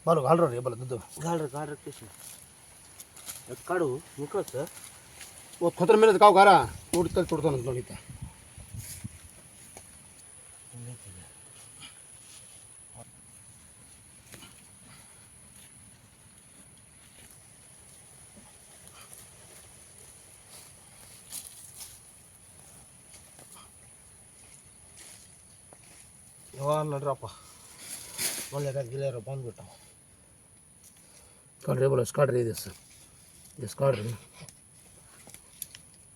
बालो घाल रहे बोला दूध घाल रहे कृष्ण काढू मुकत वो खतर मेरे काव गारा तोड़ता तोड़ता नंतर नीता यार नडरापा मल्ले का गिलेरो बंद बिटा काट रे बोला स्काट रे दिस काट रे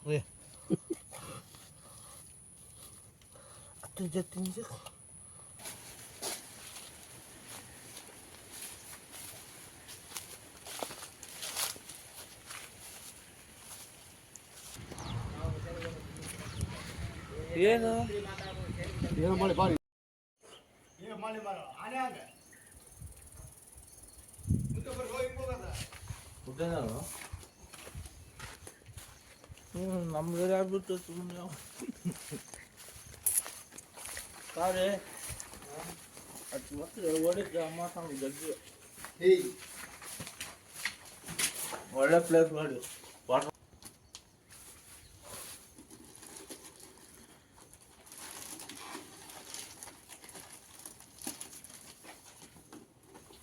ओए तुझे ये माले बारी ये माले मारो आने आगे मुझे पर कोई पोगा था उठे ना नम्बर यार तो तुमने कारे अच्छा मत ओडे जामा था जल्दी हे ओडे प्लेस वाले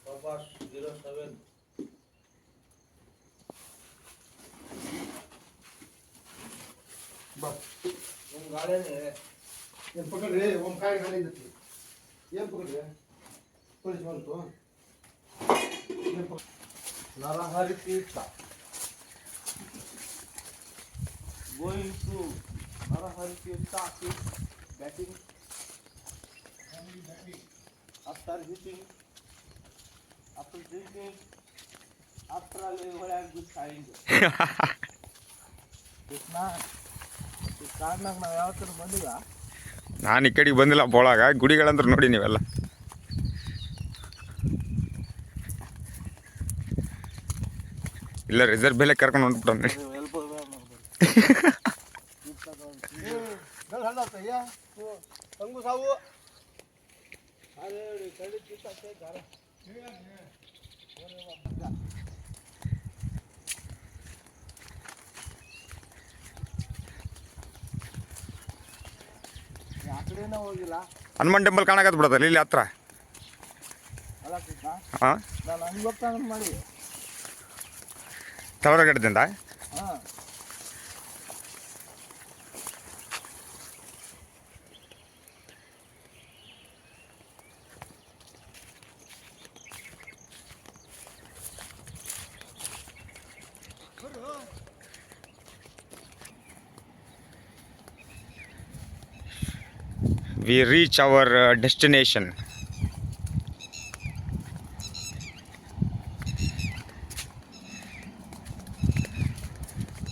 Papas 07 बस तुम गाले ने ये पकड़ रे वो काय गाले देते ये पकड़ रे पुलिस वाले तो ये पकड़ नाराहारी तीर्था going to नाराहारी Tirtha is batting after hitting after drinking after all what I'm good kind Krishna ಕಾರಣಕ್ಕೆ ನಾವು ಯಾವತ್ತೂ ಬಂದಿಲ್ಲ ನಾನು ಈ ಕಡೆಗೆ ಬಂದಿಲ್ಲ ಬೋಳಾಗ ಗುಡಿಗಳಂದ್ರೆ ನೋಡಿ ನೀವೆಲ್ಲ ಇಲ್ಲ ರಿಸರ್ವ್ ಬೆಲೆ ಕರ್ಕೊಂಡು ಹೊಂಟ್ಬಿಟ್ಟು ಸಂಗು ಸಾವು ಹೋಗಿಲ್ಲ ಹನುಮಾನ್ ಟೆಂಪಲ್ ಕಾಣಕತ್ ಬಿಡತ್ತಲ್ಲ ಇಲ್ಲಿ ಹತ್ರ ಹಾಂ ನಾನು ಹಂಗೆ ಹೋಗ್ತಾನೆ ಮಾಡಿ ತವರಗಡ್ಡೆದಿಂದ ಹಾಂ we reach our destination.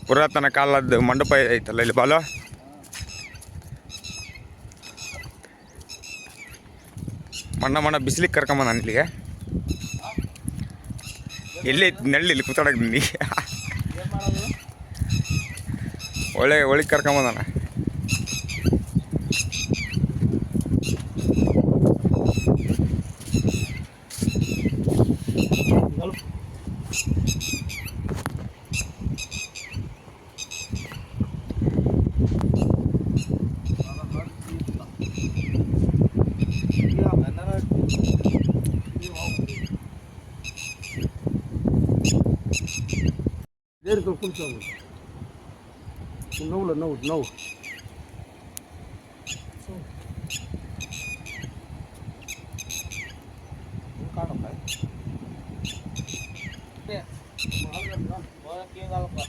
ಪುರಾತನ ಕಾಲದ ಮಂಟಪ ಐತಲ್ಲ ಇಲ್ಲಿ ಬಾಲು ಮಣ್ಣ ಬಿಸಿಲಿಗೆ ಕರ್ಕೊಂಬಂದ ಇಲ್ಲಿಗೆ ಎಲ್ಲಿ ನೆಳ್ಳಿ ಇಲ್ಲಿ ಕೂತಾಡಕ್ಕೆ ನಿನಗೆ ಒಳಗೆ ಕರ್ಕೊಂಬಂದಾನ Dari tu pun sama. No. Bukan apa? Ya. Boleh tinggal apa?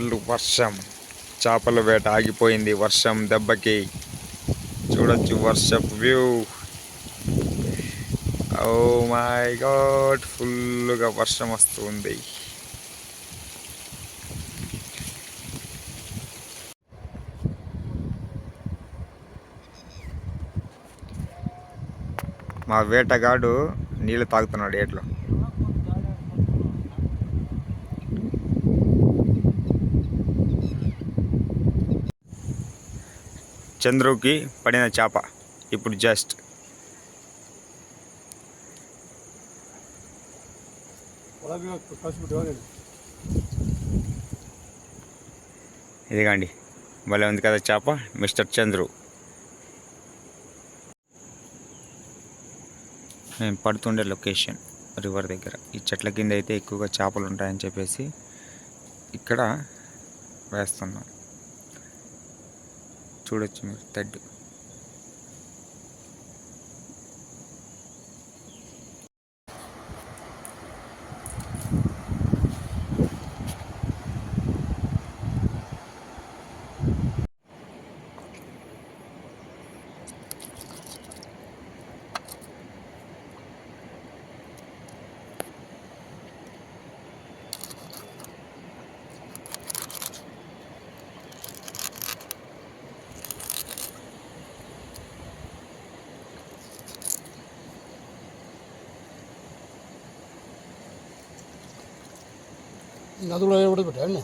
Full వర్షం. చేపల వేట ఆగిపోయింది వర్షం దెబ్బకి. చూడొచ్చు వర్షపు వ్యూ. ఓ మై గాడ్, ఫుల్గా వర్షం వస్తుంది. మా వేటగాడు నీళ్ళు తాగుతున్నాడు ఏట్లో. చంద్రుకి పడిన చేప ఇప్పుడు జస్ట్ ఇదిగండి, భలే ఉంది కదా చేప. మిస్టర్ చంద్రు. మేము పడుతుండే లొకేషన్ రివర్ దగ్గర. ఈ చెట్ల కింద అయితే ఎక్కువగా చేపలు ఉంటాయని చెప్పేసి ఇక్కడ వేస్తున్నాం. చూడొచ్చు మీరు తెడ్డు. నదులో కూడా పెట్టండి.